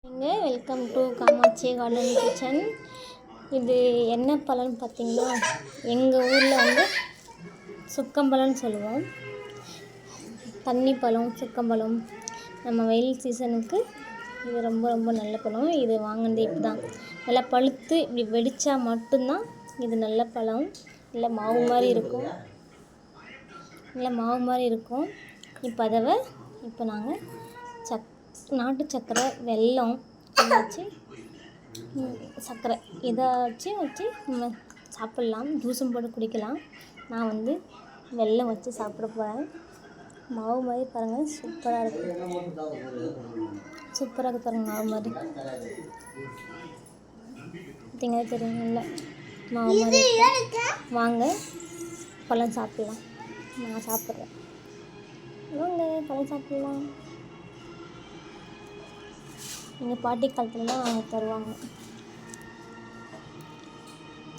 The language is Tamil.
Welcome to Kamakshi garden kitchen. இது என்ன பழம்னு பார்த்தீங்கன்னா, எங்கள் ஊரில் வந்து சுக்கம்பழம்னு சொல்லுவோம். தண்ணி பழம், சுக்கம்பழம். நம்ம வெயில் சீசனுக்கு இது ரொம்ப ரொம்ப நல்ல பழம். இது வாங்கினது இப்போ தான் நல்லா பழுத்து இப்படி வெடித்தா மட்டும்தான் இது நல்ல பழம். நல்லா மாவு மாதிரி இருக்கும், இப்போ நாங்கள் நாட்டு சர்க்கரை, வெல்லம் வச்சு சர்க்கரை இதை வச்சு நம்ம சாப்பிட்லாம். ஜூஸும் போட்டு குடிக்கலாம். நான் வந்து வெல்லம் வச்சு சாப்பிட போகிறேன். மாவு மாதிரி பாருங்கள், சூப்பராக இருக்குது பாருங்கள். மாவு மாதிரி பார்த்தீங்கன்னா தெரியும், இல்லை மாவு மாதிரி. வாங்க பழம் சாப்பிட்லாம். நான் சாப்பிட்றேன், வாங்க பழம் சாப்பிட்லாம். எங்கள் பாட்டி காலத்துலலாம் அவங்க தருவாங்க.